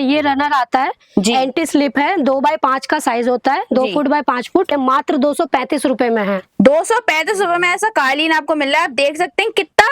ये रनर आता है, एंटी स्लिप है, 2x5 का साइज होता है, 2 फुट बाय 5 फुट, मात्र 235 रुपए में है। 235 रुपए में ऐसा कालीन आपको मिल रहा है। आप देख सकते हैं कितना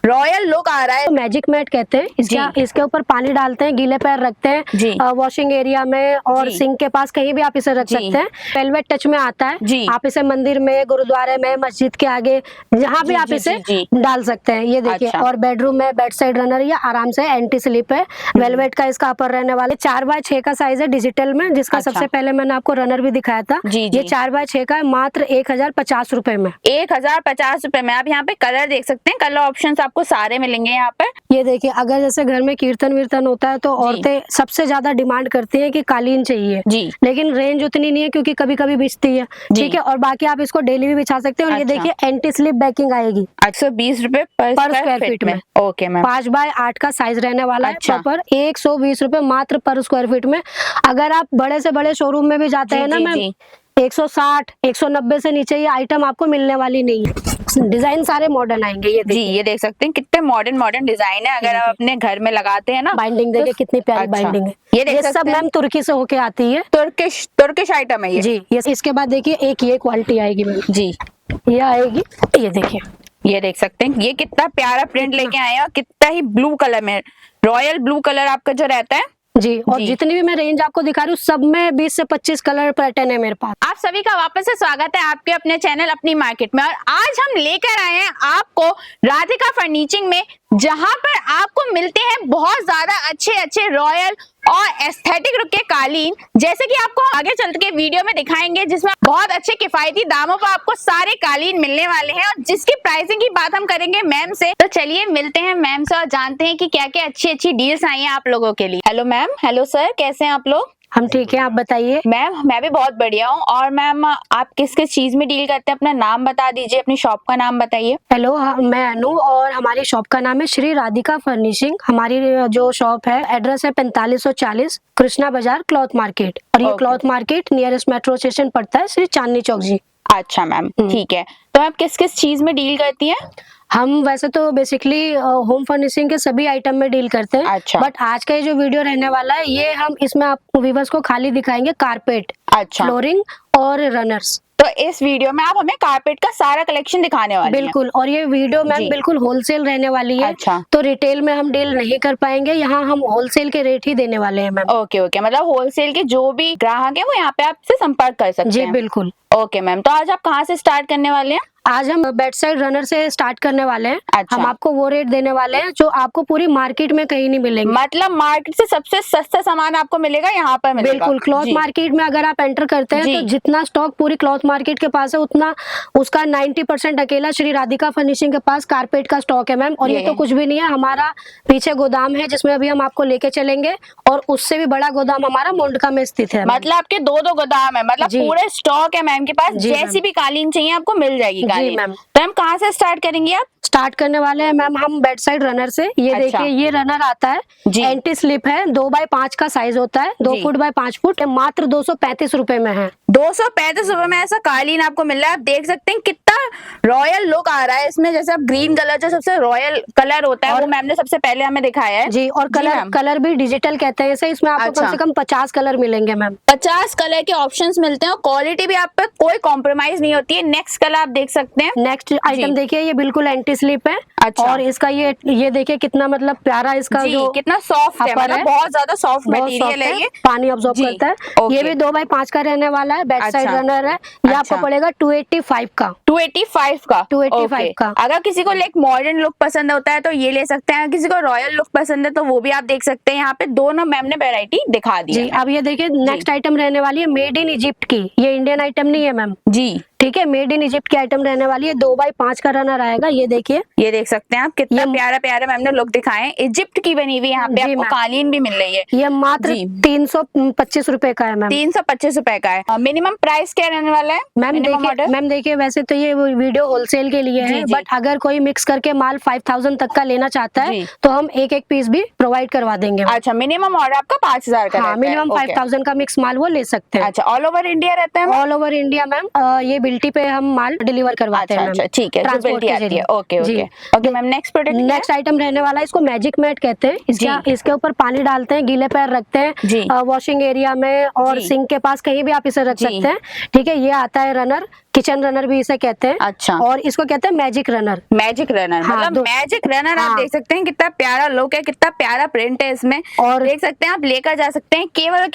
रॉयल लुक आ रहा है। मैजिक मैट कहते हैं इसके ऊपर पानी डालते हैं, गीले पैर रखते हैं वॉशिंग एरिया में और सिंक के पास कहीं भी आप इसे रख सकते हैं। वेलवेट टच में आता है, आप इसे मंदिर में, गुरुद्वारे में, मस्जिद के आगे जहाँ भी आप इसे डाल सकते हैं। ये देखिए, और बेडरूम में बेड साइड रनर, ये आराम से एंटी स्लिप है। वेलवेट का इसका अपर रहने वाले 4x6 का साइज है डिजिटल में, जिसका सबसे पहले मैंने आपको रनर भी दिखाया था। ये 4x6 का है, मात्र 1050 रुपए में। 1050 रुपए में। आप यहाँ पे कलर देख सकते हैं, कलर ऑप्शंस आपको सारे मिलेंगे यहाँ पे। ये देखिए, अगर जैसे घर में कीर्तन वीर्तन होता है तो औरतें सबसे ज्यादा डिमांड करती हैं कि कालीन चाहिए, लेकिन रेंज उतनी नहीं है क्योंकि कभी कभी बिछती है। ठीक है, और बाकी आप इसको डेली भी बिछा सकते हैं। और ये देखिए, एंटी स्लिप बैकिंग आएगी 120 रुपए पर स्क्वायर फीट में। Okay ma'am. 5x8 का साइज रहने वाला है प्रॉपर, 120 रुपए मात्र पर स्क्वायर फीट में। अगर आप बड़े से बड़े शोरूम में भी जाते हैं ना मैम, 160 190 से नीचे ये आइटम आपको मिलने वाली नहीं है। डिजाइन सारे मॉडर्न आएंगे। ये देख सकते हैं कितने मॉडर्न डिजाइन है। अगर आप अपने घर में लगाते हैं ना, बाइंडिंग देखिए कितनी प्यारी बाइंडिंग है। ये सब मैम तुर्की से होके आती है, तुर्किश आइटम है ये। जी, इसके बाद देखिए एक ये क्वालिटी आएगी मैम जी, ये आएगी। ये देखिए, ये देख सकते हैं ये कितना प्यारा प्रिंट लेके आए हैं और कितना ही ब्लू कलर में, रॉयल ब्लू कलर आपका जो रहता है जी। और जितनी भी मैं रेंज आपको दिखा रही हूँ, सब में 20 से 25 कलर पैटर्न है मेरे पास। आप सभी का वापस से स्वागत है आपके अपने चैनल अपनी मार्केट में। और आज हम लेकर आए हैं आपको राधिका फर्नीचिंग में, जहां पर आपको मिलते हैं बहुत ज्यादा अच्छे रॉयल और एस्थेटिक लुक के कालीन, जैसे कि आपको आगे चल के वीडियो में दिखाएंगे, जिसमें बहुत अच्छे किफायती दामों पर आपको सारे कालीन मिलने वाले हैं और जिसकी प्राइसिंग की बात हम करेंगे मैम से। तो चलिए मिलते हैं मैम से और जानते हैं कि क्या क्या अच्छी डील्स आई हैं आप लोगों के लिए। Hello ma'am. हेलो सर, कैसे हैं आप लोग? हम ठीक है, आप बताइए। मैम मैं भी बहुत बढ़िया हूँ। और मैम आप किस किस चीज में डील करते हैं, अपना नाम बता दीजिए, अपनी शॉप का नाम बताइए। हेलो, मैं अनु और हमारी शॉप का नाम है श्री राधिका फर्निशिंग। हमारी जो शॉप है, एड्रेस है 4540 कृष्णा बाजार क्लॉथ मार्केट, और ये cloth market nearest metro station पड़ता है श्री चांदनी चौक जी। अच्छा मैम, ठीक है। तो आप किस किस चीज में डील करती हैं? हम वैसे तो बेसिकली होम फर्निशिंग के सभी आइटम में डील करते हैं। अच्छा। बट आज का ये जो वीडियो रहने वाला है, ये हम इसमें आप व्यूअर्स को खाली दिखाएंगे कारपेट, फ्लोरिंग और रनर्स। तो इस वीडियो में आप हमें कारपेट का सारा कलेक्शन दिखाने वाले हैं। बिल्कुल, और ये वीडियो मैम बिल्कुल होलसेल रहने वाली है। अच्छा। तो रिटेल में हम डील नहीं कर पाएंगे, यहाँ हम होलसेल के रेट ही देने वाले हैं मैम। ओके, मतलब होलसेल के जो भी ग्राहक है वो यहाँ पे आपसे संपर्क कर सकते हैं। जी बिल्कुल। ओके मैम, तो आज आप कहाँ से स्टार्ट करने वाले हैं? आज हम बेड साइड रनर से स्टार्ट करने वाले हैं। अच्छा। हम आपको वो रेट देने वाले हैं जो आपको पूरी मार्केट में कहीं नहीं मिलेंगे। मतलब मार्केट से सबसे सस्ता सामान आपको मिलेगा यहाँ पर मिलेगा। बिल्कुल, क्लॉथ मार्केट में अगर आप एंटर करते हैं तो जितना स्टॉक पूरी क्लॉथ मार्केट के पास है, उतना उसका 90% अकेला श्री राधिका फर्निशिंग के पास कारपेट का स्टॉक है मैम। और ये तो कुछ भी नहीं है, हमारा पीछे गोदाम है जिसमें अभी हम आपको लेके चलेंगे, और उससे भी बड़ा गोदाम हमारा मोंडका में स्थित है। मतलब आपके दो गोदाम है, मतलब पूरे स्टॉक है मैम के पास। जैसी भी कालीन चाहिए आपको मिल जाएगी कालीन। मैम, तो हम कहाँ से स्टार्ट करेंगे? आप स्टार्ट करने वाले हैं मैम हम बेड साइड रनर से। ये देखिए, ये रनर आता है, एंटी स्लिप है, 2x5 का साइज होता है, 2 फुट बाय 5 फुट, मात्र 235 रुपए में है। 235 रुपए में ऐसा कालीन आपको मिल रहा है। आप देख सकते हैं कितना रॉयल लुक आ रहा है इसमें। जैसे आप ग्रीन कलर जो सबसे रॉयल कलर होता है, वो मैम ने सबसे पहले हमें दिखाया है जी। और कलर भी डिजिटल कहते हैं इसे। इसमें आपको कम से कम 50 कलर मिलेंगे मैम। 50 कलर के ऑप्शंस मिलते हैं और क्वालिटी भी आप पे कोई कॉम्प्रोमाइज नहीं होती है। नेक्स्ट कलर आप देख सकते हैं। नेक्स्ट आइटम देखिए, ये बिल्कुल एंटी स्लिप है। अच्छा। और इसका ये देखिए कितना मतलब प्यारा इसका जो कितना सॉफ्ट है, मतलब बहुत ज्यादा सॉफ्ट मटेरियल है। ये पानी ऑब्जॉर्ब करता है। ये भी 2x5 का रहने वाला है, बैक साइड रनर है। ये आपको पड़ेगा 285 का। 285 का। अगर किसी को लाइक मॉडर्न लुक पसंद होता है तो ये ले सकते हैं, किसी को रॉयल लुक पसंद है तो वो भी आप देख सकते हैं। यहाँ पे दोनों मैम ने वैरायटी दिखा दी है। अब ये देखिए, नेक्स्ट आइटम रहने वाली है मेड इन इजिप्ट की। ये इंडियन आइटम नहीं है मैम जी, ठीक है, मेड इन इजिप्ट की आइटम रहने वाली है। 2x5 का रनर आएगा। ये देखिए, ये देख सकते हैं आप कितना प्यारा मैम ने लुक दिखाए। इजिप्ट की बनी हुई यहाँ पे आपको कालीन भी मिल रही है। ये मात्र 325 रुपए का है मैम। 325 रुपए का है। मिनिमम प्राइस क्या रहने वाला है मैम? देखिए वैसे तो ये वीडियो होलसेल के लिए है, बट अगर कोई मिक्स करके माल 5000 तक का लेना चाहता है तो हम एक पीस भी प्रोवाइड करवा देंगे। अच्छा, मिनिमम ऑर्डर आपका 5000 का। हाँ, मिनिमम 5000 का मिक्स माल वो ले सकते हैं। अच्छा, ऑल ओवर इंडिया रहता है? All over India ma'am. ये बिल्टी पे हम माल डिलीवर करवाते हैं। अच्छा ठीक है, ट्रांसपोर्ट के जरिए। Okay okay okay ma'am. Next product, next item रहने वाला है, इसको मैजिक मैट कहते हैं। इसके ऊपर पानी डालते हैं, गीले पैर रखते हैं वॉशिंग एरिया में और सिंक के पास, कहीं भी आप इसे रख सकते हैं। ठीक है, ये आता है रनर, किचन रनर भी इसे कहते हैं। अच्छा, और इसको कहते हैं मैजिक रनर। मैजिक रनर, मतलब मैजिक रनर। आप देख सकते हैं कितना प्यारा लुक है, कितना प्यारा प्रिंट है इसमें, और देख सकते हैं आप लेकर जा सकते हैं केवल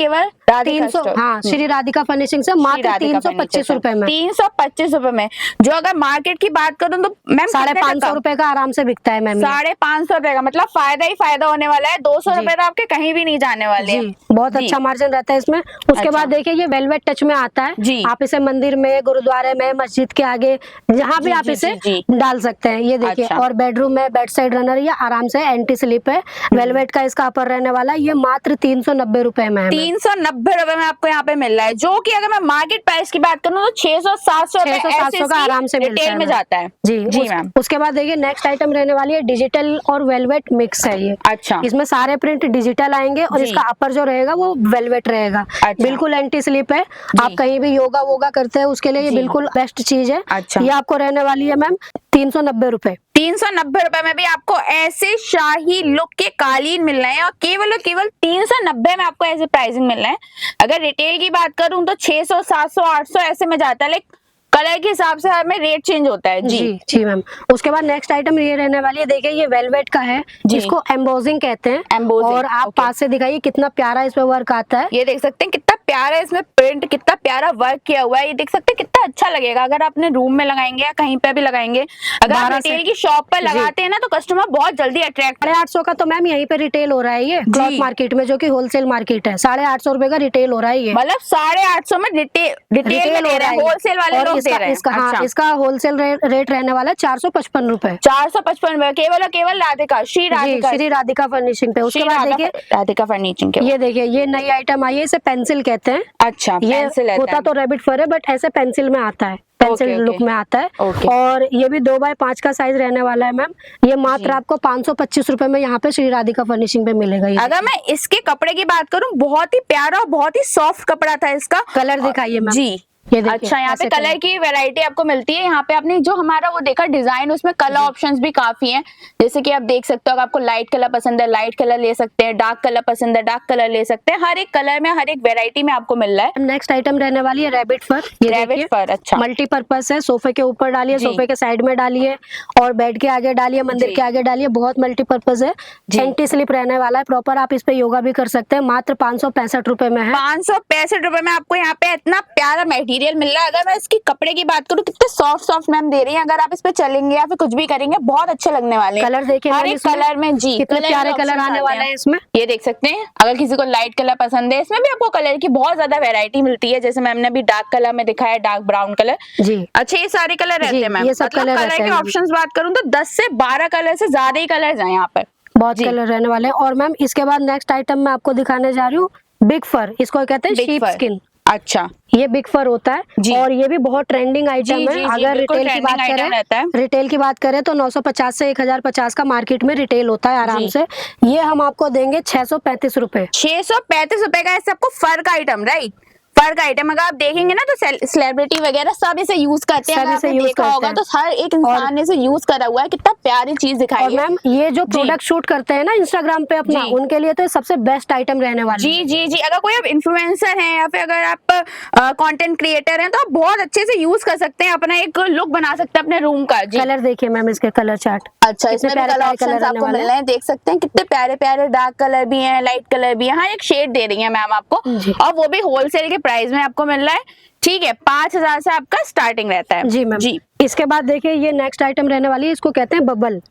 300। हाँ, श्री राधिका फर्निशिंग से मात्र 325 रुपए में। 325 रुपए में। जो अगर मार्केट की बात करूँ तो मैम 550 रुपए का आराम से बिकता है मैम। 550 रुपए का, मतलब फायदा ही फायदा होने वाला है। 200 रुपए तो आपके कहीं भी नहीं जाने वाले। बहुत अच्छा मार्जिन रहता है इसमें। उसके बाद देखिए ये वेलवेट टच में आता है। आप इसे मंदिर में, गुरुद्वारे में, मस्जिद के आगे, जहाँ भी आप इसे डाल सकते हैं। ये देखिए, और बेडरूम में बेड साइड रनर, ये आराम से एंटी स्लिप है। वेलवेट का इसका अपर रहने वाला है। ये मात्र 390 रुपए में है। 390 रुपए में आपको यहाँ पे मिल रहा है, जो कि अगर मैं मार्केट प्राइस की बात करूँ तो 600-700 का आराम से रिटेल में जाता है। जी मैम। उसके बाद देखिए नेक्स्ट आइटम रहने वाली है डिजिटल और वेलवेट मिक्स है ये। अच्छा, इसमें सारे प्रिंट डिजिटल आएंगे और इसका अपर जो रहेगा वो वेलवेट रहेगा। बिल्कुल एंटी स्लिप है। आप कहीं भी योगा वोगा करते हैं उसके लिए ये बिल्कुल बेस्ट चीज है। ये आपको रहने वाली है मैम 390 रुपए। 390 रुपए में भी आपको ऐसे शाही लुक के कालीन मिल रहे हैं, और केवल 390 में आपको ऐसे प्राइसिंग मिल रहे हैं। अगर रिटेल की बात करूं तो 600, 700, 800 ऐसे में जाता है, लेकिन कलर के हिसाब से हमें रेट चेंज होता है। जी मैम। उसके बाद नेक्स्ट आइटम ये रहने वाली है, देखिए ये वेलवेट का है, जिसको एम्बोजिंग कहते हैं। और आप पास से दिखाइए कितना प्यारा इस पे वर्क आता है। ये देख सकते हैं कितना प्यारा इसमें प्रिंट, कितना प्यारा वर्क किया हुआ है। ये देख सकते हैं कितना अच्छा लगेगा अगर अपने रूम में लगाएंगे या कहीं पे भी लगाएंगे। अगर आप रिटेल की शॉप पर लगाते हैं ना तो कस्टमर बहुत जल्दी अट्रैक्ट। 850 का तो मैम यहीं पे रिटेल हो रहा है ये क्लॉथ मार्केट में, जो कि होलसेल मार्केट है। 850 रुपए का रिटेल हो रहा है ये, मतलब 850 में रिटेल में दे रहे हैं होलसेल वाले लोग दे रहे हैं। इसका होलसेल रेट रहने वाला है 455 रुपए। 455 रुपए केवल राधिका, श्री राधिका फर्निशिंग पे। उसके बाद देखिए राधिका फर्निशिंग के, ये देखिए ये नई आइटम आई है, इसे पेंसिल कहते हैं। अच्छा, ये पेंसिल होता तो रैबिट फर है, बट ऐसे पेंसिल में आता है, पेंसिल लुक में आता है। और ये भी 2x5 का साइज रहने वाला है मैम। ये मात्र आपको 525 रुपए में यहाँ पे श्री राधिका फर्निशिंग पे मिलेगा। अगर मैं इसके कपड़े की बात करूँ, बहुत ही प्यारा और बहुत ही सॉफ्ट कपड़ा था इसका। कलर दिखाइए मैम। जी, अच्छा, यहाँ पे कलर की वैरायटी आपको मिलती है। यहाँ पे आपने जो हमारा वो देखा डिजाइन, उसमें कलर ऑप्शंस भी काफी हैं। जैसे कि आप देख सकते हो, अगर आपको लाइट कलर पसंद है लाइट कलर ले सकते हैं, डार्क कलर पसंद है डार्क कलर ले सकते हैं। हर एक कलर में, हर एक वैरायटी में आपको मिल रहा है। नेक्स्ट आइटम रहने वाली है रैबिट फर। रैबिट फर, अच्छा, मल्टीपर्पज है। सोफे के ऊपर डालिए, सोफे के साइड में डालिए, और बेड के आगे डालिए, मंदिर के आगे डालिए। बहुत मल्टीपर्पज है। एंटी स्लिप रहने वाला है प्रॉपर। आप इस पे योगा भी कर सकते हैं। मात्र 565 रुपए में है। 565 रुपए में आपको यहाँ पे इतना प्यारा मटेरियल मिल रहा है। अगर मैं इसकी कपड़े की बात करूँ, कितने सॉफ्ट मैम दे रही है। अगर आप इस पे चलेंगे या फिर कुछ भी करेंगे, बहुत अच्छे लगने वाले हैं। कलर देखिए, हर एक कलर में जी कितने प्यारे कलर आने वाले हैं इसमें। ये देख सकते हैं, अगर किसी को लाइट कलर पसंद है, इसमें भी आपको कलर की बहुत ज्यादा वैरायटी मिलती है। जैसे मैम ने अभी डार्क कलर में दिखाया, डार्क ब्राउन कलर। जी, अच्छे ये सारे कलर रहते हैं मैम। ये सब कलर के ऑप्शंस बात करूँ तो 10 से 12 कलर से ज्यादा ही कलर है यहाँ पर। बहुत कलर रहने वाले हैं। और मैम इसके बाद नेक्स्ट आइटम मैं आपको दिखाने जा रही हूँ बिग फर। इसको कहते हैं शीप स्किन। अच्छा, ये बिग फर होता है और ये भी बहुत ट्रेंडिंग आइटम है। अगर रिटेल की बात करें तो 950 से 1050 का मार्केट में रिटेल होता है आराम से। ये हम आपको देंगे 635 रुपए। 635 रुपए का ऐसे आपको फर का आइटम, राइट? फर का आइटम अगर आप देखेंगे ना तो सेलिब्रिटी वगैरह सब इसे यूज करते हैं। अगर आपने देखा होगा तो हर एक इंसान ने इसे यूज करा हुआ है। कितना प्यारी चीज दिखाई है। मैम ये जो प्रोडक्ट शूट करते हैं ना इंस्टाग्राम पे अपना, उनके लिए तो सबसे बेस्ट आइटम रहने वाली है। जी, अगर कोई आप इन्फ्लुएंसर हैं या फिर अगर आप कंटेंट क्रिएटर हैं तो आप बहुत अच्छे से यूज कर सकते हैं, अपना एक लुक बना सकते हैं अपने रूम का। कलर देखिए मैम, इसके कलर चार्ट। अच्छा, इसमें कलर ऑप्शंस आपको मिल रहे हैं, देख सकते हैं कितने प्यारे प्यारे डार्क कलर भी हैं, लाइट कलर भी है। हर एक शेड दे रही है मैम आपको, और वो भी होलसेल के प्राइस में आपको मिल रहा है। ठीक है, 5000 से आपका स्टार्टिंग रहता है। जी मैम जी। इसके बाद देखिए ये नेक्स्ट आइटम रहने वाली है, इसको कहते हैं बबल।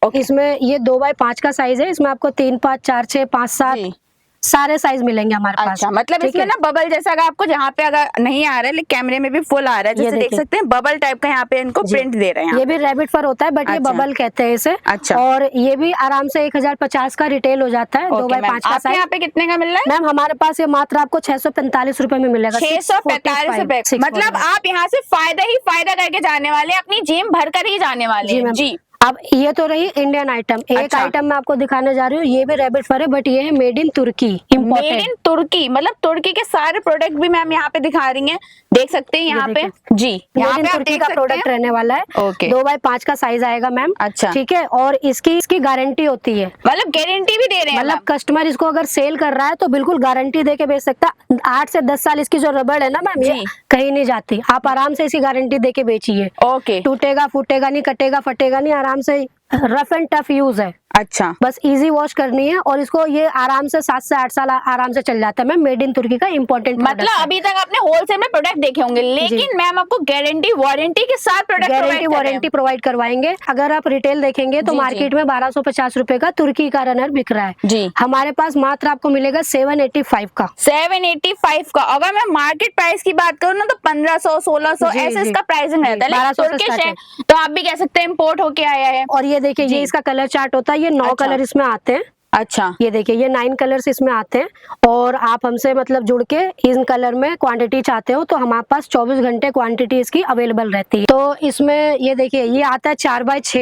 ओके। इसमें ये 2x5 का साइज है। इसमें आपको 3, 5, 4, 6, 5, 7 सारे साइज मिलेंगे हमारे पास। अच्छा, मतलब इसमें ना बबल जैसा अगर आपको जहाँ पे अगर नहीं आ रहा है, लेकिन कैमरे में भी फुल आ रहा है, जैसे देख सकते हैं बबल टाइप का यहाँ पे इनको प्रिंट दे रहे हैं। ये भी रैबिट फर होता है, बट ये बबल कहते हैं इसे। अच्छा, और ये भी आराम से 1050 का रिटेल हो जाता है। 2x5 का साइज। यहाँ पे कितने का मिल रहा है मैम? हमारे पास ये मात्र आपको 645 रुपए में मिलेगा। 645 रुपए। मतलब आप यहाँ से फायदा ही फायदा करके जाने वाले, अपनी जेब भर कर ही जाने वाले। जी, अब ये तो रही इंडियन आइटम। एक अच्छा। आइटम मैं आपको दिखाने जा रही हूँ, ये भी रैबिट फर है, बट ये है made in Turki, made in तुर्की, मतलब तुर्की के सारे प्रोडक्ट भी मैम यहाँ पे दिखा रही हैं, देख सकते हैं यहाँ पे जी, यहाँ पे आप तुर्की देख का सकते प्रोडक्ट हैं। रहने वाला है। ओके। 2x5 का साइज आएगा मैम। अच्छा। ठीक है, और इसकी गारंटी होती है, मतलब गारंटी भी दे रहे हैं मतलब कस्टमर इसको अगर सेल कर रहा है तो बिल्कुल गारंटी दे के बेच सकता। 8 से 10 साल इसकी जो रबड़ है ना मैम, ये जी। कहीं नहीं जाती, आप आराम से इसी गारंटी दे के बेचिए। ओके। टूटेगा फूटेगा नहीं, कटेगा फटेगा नहीं, आराम से रफ एंड टफ यूज है। अच्छा। बस इजी वॉश करनी है और इसको ये आराम से 7 से 8 साल आराम से चल जाता है मैम। मेड इन तुर्की का इम्पोर्टेंट मतलब अभी तक आपने होलसेल में प्रोडक्ट देखे होंगे, लेकिन मैम आपको गारंटी वारंटी के साथ प्रोडक्ट गारंटी वारंटी प्रोवाइड करवाएंगे। अगर आप रिटेल देखेंगे तो जी, मार्केट में 1250 रुपए का तुर्की का रनर बिक रहा है जी। हमारे पास मात्र आपको मिलेगा 785 का। 785 का। अगर मैं मार्केट प्राइस की बात करूँ ना तो 1500 1600 जी, ऐसे जी, इसका प्राइसिंग रहता है, लेकिन 1200 से तुर्किश start है है। तो आप भी कह सकते हैं इम्पोर्ट होके आया है। और ये देखिए, ये इसका कलर चार्ट होता है, ये 9 अच्छा। कलर इसमें आते हैं। अच्छा। ये देखिए, ये 9 कलर्स इसमें आते हैं और आप हमसे मतलब जुड़ के इन कलर में क्वांटिटी चाहते हो तो हमारे पास 24 घंटे क्वांटिटी इसकी अवेलेबल रहती है। तो इसमें ये देखिए, ये आता है 4x6,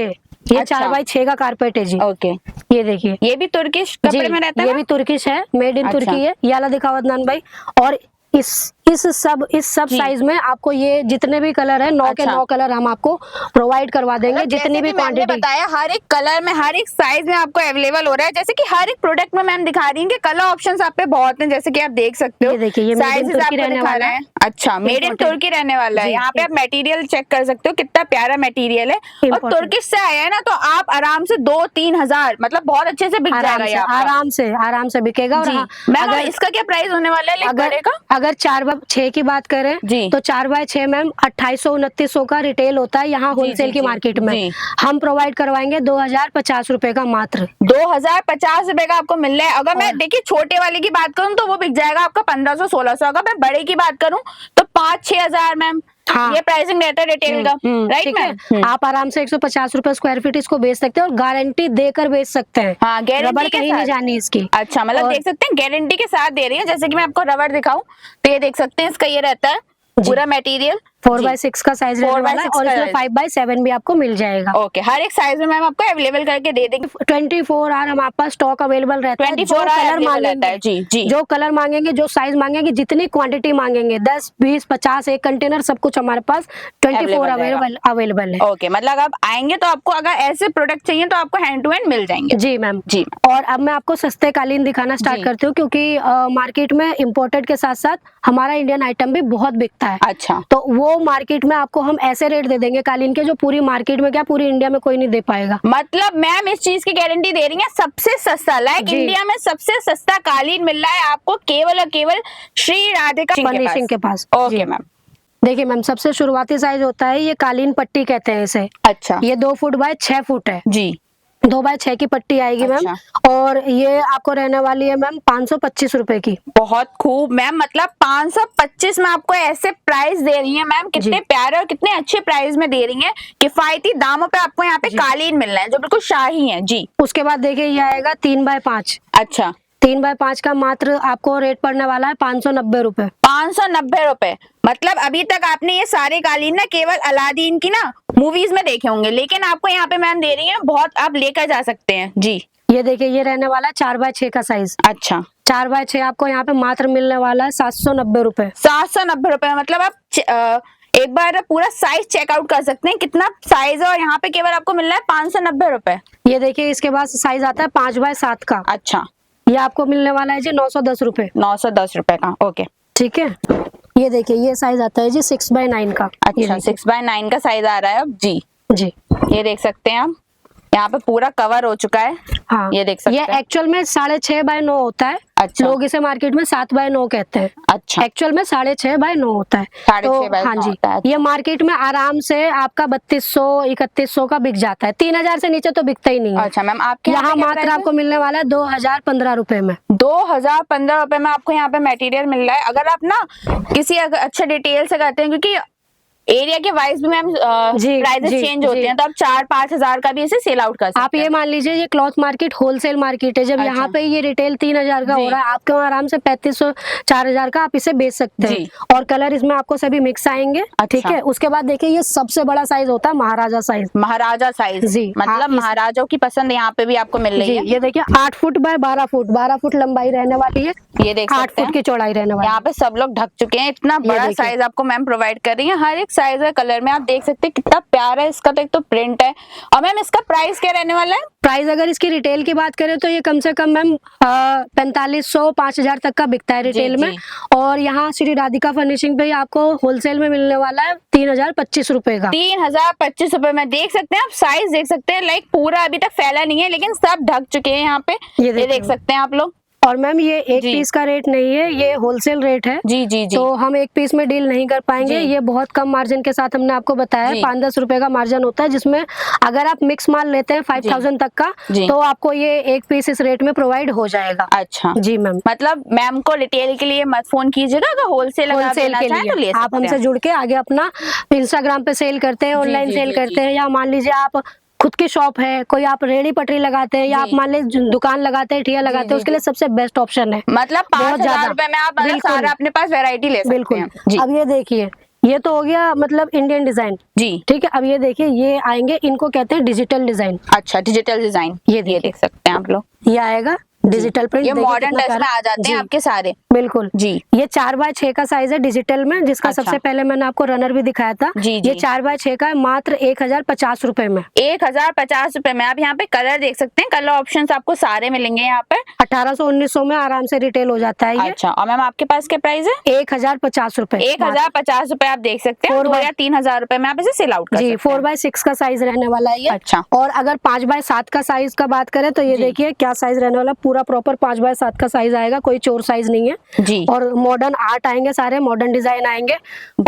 ये अच्छा। 4x6 का कारपेट है जी। ओके। ये देखिए, ये भी तुर्किश कपड़े में रहता है ये ना? भी तुर्किश है, मेड इन अच्छा। तुर्की है। ये वाला दिखाओ अदनान भाई। और इस सब जी। साइज में आपको ये जितने भी कलर है 9 के अच्छा। 9 कलर हम आपको प्रोवाइड करवा देंगे, मतलब जितनी जैसे भी कि मैम ने क्वांटिटी। बताया हर एक कलर में हर एक साइज में आपको अवेलेबल हो रहा है। जैसे कि हर एक प्रोडक्ट में मैम दिखा रही है कि कलर ऑप्शंस आप पे बहुत हैं, जैसे कि आप देख सकते हो। ये देखिए, ये मेड इन साइजेस तुर्की आपको रहने दिखा वाला रहा है। है। अच्छा, मेड इन Important। तुर्की रहने वाला है। जी, यहाँ पे आप मटेरियल चेक कर सकते हो, कितना प्यारा मटेरियल है। और Important। तुर्किश से आया है ना तो आप आराम से 2-3 हजार मतलब बहुत अच्छे से बिक जाएगा ये आपका। आराम से बिकेगा। और जी। हाँ, मैम इसका क्या प्राइस होने वाला है अगर का? अगर 4x6 की बात करें जी। तो 4x6 मैम 2800-2900 का रिटेल होता है यहाँ होलसेल की मार्केट में। जी। हम प्रोवाइड करवाएंगे 2050 रुपए का मात्र। 2050 रुपए का आपको मिल रहा है। अगर मैं देखिए छोटे वाले की बात करूं तो वो बिक जाएगा आपका 1500-1600। अगर मैं बड़े की बात करूं तो 5-6 हजार मैम। हाँ। ये प्राइसिंग रहता है रिटेल का, राइट ठीक है। मैम? आप आराम से 150 रुपए स्क्वायर फीट इसको बेच सकते हैं और गारंटी देकर बेच सकते हैं। हाँ, गारंटी रबड़ के कहीं साथ नहीं जानी इसकी। अच्छा, मतलब देख सकते हैं गारंटी के साथ दे रही है। जैसे कि मैं आपको रबड़ दिखाऊं तो ये देख सकते हैं, इसका ये रहता है पूरा मटेरियल। 4x6 का साइज रहने वाला है और इसमें 5x7 भी आपको मिल जाएगा। ओके, हर एक साइज में मैम आपको अवेलेबल करके दे देंगे। 24 आवर हमारे पास स्टॉक अवेलेबल रहता है। 24 जो आवर कलर available रहता मांगेंगे, है। जी, जी। जो कलर मांगेंगे, जो साइज मांगेंगे, जितनी क्वांटिटी मांगेंगे, 10 20 50 एक कंटेनर सब कुछ हमारे पास 24 अवेलेबल है। ओके, मतलब आप आएंगे तो आपको अगर ऐसे प्रोडक्ट चाहिए तो आपको हैंड टू हैंड मिल जाएंगे। जी मैम, जी। और अब मैं आपको सस्ते कालीन दिखाना स्टार्ट जी। करती हूँ क्योंकि मार्केट में इम्पोर्टेड के साथ साथ हमारा इंडियन आइटम भी बहुत बिकता है। अच्छा। तो वो मार्केट में आपको हम ऐसे रेट दे देंगे कालीन के, जो पूरी मार्केट में क्या पूरी इंडिया में कोई नहीं दे पाएगा। मतलब मैम इस चीज की गारंटी दे रही है, सबसे सस्ता, लाइक इंडिया में सबसे सस्ता कालीन मिल रहा है आपको केवल और केवल श्री राधिका फर्निशिंग के पास। Okay ma'am. देखिए मैम, सबसे शुरुआती साइज होता है, ये कालीन पट्टी कहते हैं इसे। अच्छा। ये 2 फुट बाय 6 फुट है। जी। 2x6 की पट्टी आएगी मैम। और ये आपको रहने वाली है मैम 525 रुपए की। बहुत खूब मैम, मतलब 525 में आपको ऐसे प्राइस दे रही है मैम। कितने प्यारे और कितने अच्छे प्राइस में दे रही है। किफायती दामों पे आपको यहाँ पे कालीन मिल रहा है जो बिल्कुल शाही है। जी। उसके बाद देखिए, ये आएगा 3x5। अच्छा। 3x5 का मात्र आपको रेट पड़ने वाला है 590 रुपए। 590 रुपए। मतलब अभी तक आपने ये सारे कालीन ना केवल अलादीन की ना मूवीज में देखे होंगे, लेकिन आपको यहाँ पे मैम दे रही है, बहुत आप लेकर जा सकते हैं। जी। ये देखिए, ये रहने वाला है 4x6 का साइज। अच्छा। 4x6 आपको यहाँ पे मात्र मिलने वाला है 790 रुपए। 790 रुपए। मतलब आप एक बार पूरा साइज चेकआउट कर सकते हैं कितना साइज है, और यहाँ पे केवल आपको मिल रहा है 590 रुपए। ये देखिए, इसके बाद साइज आता है 5x7 का। अच्छा। ये आपको मिलने वाला है जी 910 रुपए। 910 रुपए का। ओके, ठीक है। ये देखिए, ये साइज आता है जी 6x9 का। अच्छा, 6x9 का साइज आ रहा है अब। जी जी, ये देख सकते हैं आप, यहाँ पे पूरा कवर हो चुका है। हाँ, ये देख सकते ये हैं। एक्चुअल में 6.5x9 होता है। अच्छा। लोग इसे मार्केट में 7x9 कहते हैं। अच्छा। एक्चुअल में 6.5x9 होता है। 6.5x9 हाँ जी, होता है। ये मार्केट में आराम से आपका 3200-3100 का बिक जाता है। 3000 से नीचे तो बिकता ही नहीं है। अच्छा मैम, आपके यहाँ मात्र आपको मिलने वाला है 2015 रुपए में। 2015 रुपए में आपको यहाँ पे मटेरियल मिल रहा है। अगर आप ना किसी अच्छे डिटेल से करते हैं, क्योंकि एरिया के वाइज भी मैम प्राइसेस चेंज होते हैं, तो आप 4-5 हजार का भी इसे सेल आउट कर सकते हैं। आप ये मान लीजिए ये क्लॉथ मार्केट होलसेल मार्केट है, जब यहाँ पे ये रिटेल 3000 का हो रहा है, आपके वहाँ आराम से 3500-4000 का आप इसे बेच सकते हैं। और कलर इसमें आपको सभी मिक्स आएंगे, ठीक है। उसके बाद देखिए ये सबसे बड़ा साइज होता है महाराजा साइज। महाराजा साइज जी, मतलब महाराजाओं की पसंद यहाँ पे भी आपको मिल रही है। ये देखिए 8 फुट बाय 12 फुट, 12 फुट लंबाई रहने वाली है, ये देख 8 फुट की चौड़ाई रहने वाली है। यहाँ पे सब लोग ढक चुके हैं, इतना बड़ा साइज आपको मैम प्रोवाइड कर रही है। हर एक साइज है, कलर में आप देख सकते हैं कितना प्यारा है इसका, तो एक तो प्रिंट है। और मैम इसका प्राइस क्या रहने वाला है? प्राइस अगर इसकी रिटेल की बात करें तो ये कम से कम मैम 4500-5000 तक का बिकता है रिटेल में। और यहाँ श्री राधिका फर्निशिंग पे आपको होलसेल में मिलने वाला है 3025 रुपए का। 3025 रुपए में देख सकते हैं आप, साइज देख सकते हैं, लाइक पूरा अभी तक फैला नहीं है लेकिन सब ढक चुके हैं यहाँ पे, ये देख सकते हैं आप लोग। और मैम ये एक पीस का रेट नहीं है, ये होलसेल रेट है। जी जी जी। तो हम एक पीस में डील नहीं कर पाएंगे, ये बहुत कम मार्जिन के साथ हमने आपको बताया है। 5-10 रुपए का मार्जिन होता है, जिसमें अगर आप मिक्स माल लेते हैं 5000 तक का, तो आपको ये एक पीस इस रेट में प्रोवाइड हो जाएगा। अच्छा जी मैम, मतलब मैम को रिटेल के लिए मत फोन कीजिएगा, अगर होलसेल के लिए तो ले आप हमसे जुड़ के आगे अपना इंस्टाग्राम पे सेल करते हैं, ऑनलाइन सेल करते हैं, या मान लीजिए आप खुद की शॉप है, कोई आप रेडी पटरी लगाते हैं, या आप मान लीजिए दुकान लगाते हैं, ठिया लगाते हैं, उसके लिए सबसे बेस्ट ऑप्शन है। मतलब 5000 रुपए में आप सारा अपने पास वैरायटी ले सकते हैं। बिल्कुल। अब ये देखिए, ये तो हो गया मतलब इंडियन डिजाइन जी, ठीक है। अब ये देखिए, ये आएंगे, इनको कहते हैं डिजिटल डिजाइन। अच्छा, डिजिटल डिजाइन, ये देख सकते हैं आप लोग, ये आएगा डिजिटल प्रिंट। ये मॉडर्न टच में आ जाते हैं आपके सारे। बिल्कुल जी। ये 4x6 का साइज है डिजिटल में, जिसका सबसे पहले मैंने आपको रनर भी दिखाया था। ये 4x6 का है, मात्र 1050 रुपए में। 1050 रुपए में आप यहाँ पे कलर देख सकते हैं, कलर ऑप्शंस आपको सारे मिलेंगे यहाँ पे। 1800-1900 में आराम से रिटेल हो जाता है ये। अच्छा, और मैम आपके पास क्या प्राइस है? 1050 रुपए। 1050 रुपए आप देख सकते हैं, 2 या 3000 रुपए में आप इसे सेल आउट कर सकते हैं। 4x6 का साइज रहने वाला है ये। अच्छा, और अगर 5x7 का साइज का बात करें तो ये देखिए क्या साइज रहने वाला, पूरा प्रॉपर 5x7 का साइज आएगा, कोई चोर साइज नहीं है जी। और मॉडर्न आर्ट आएंगे, सारे मॉडर्न डिजाइन आएंगे।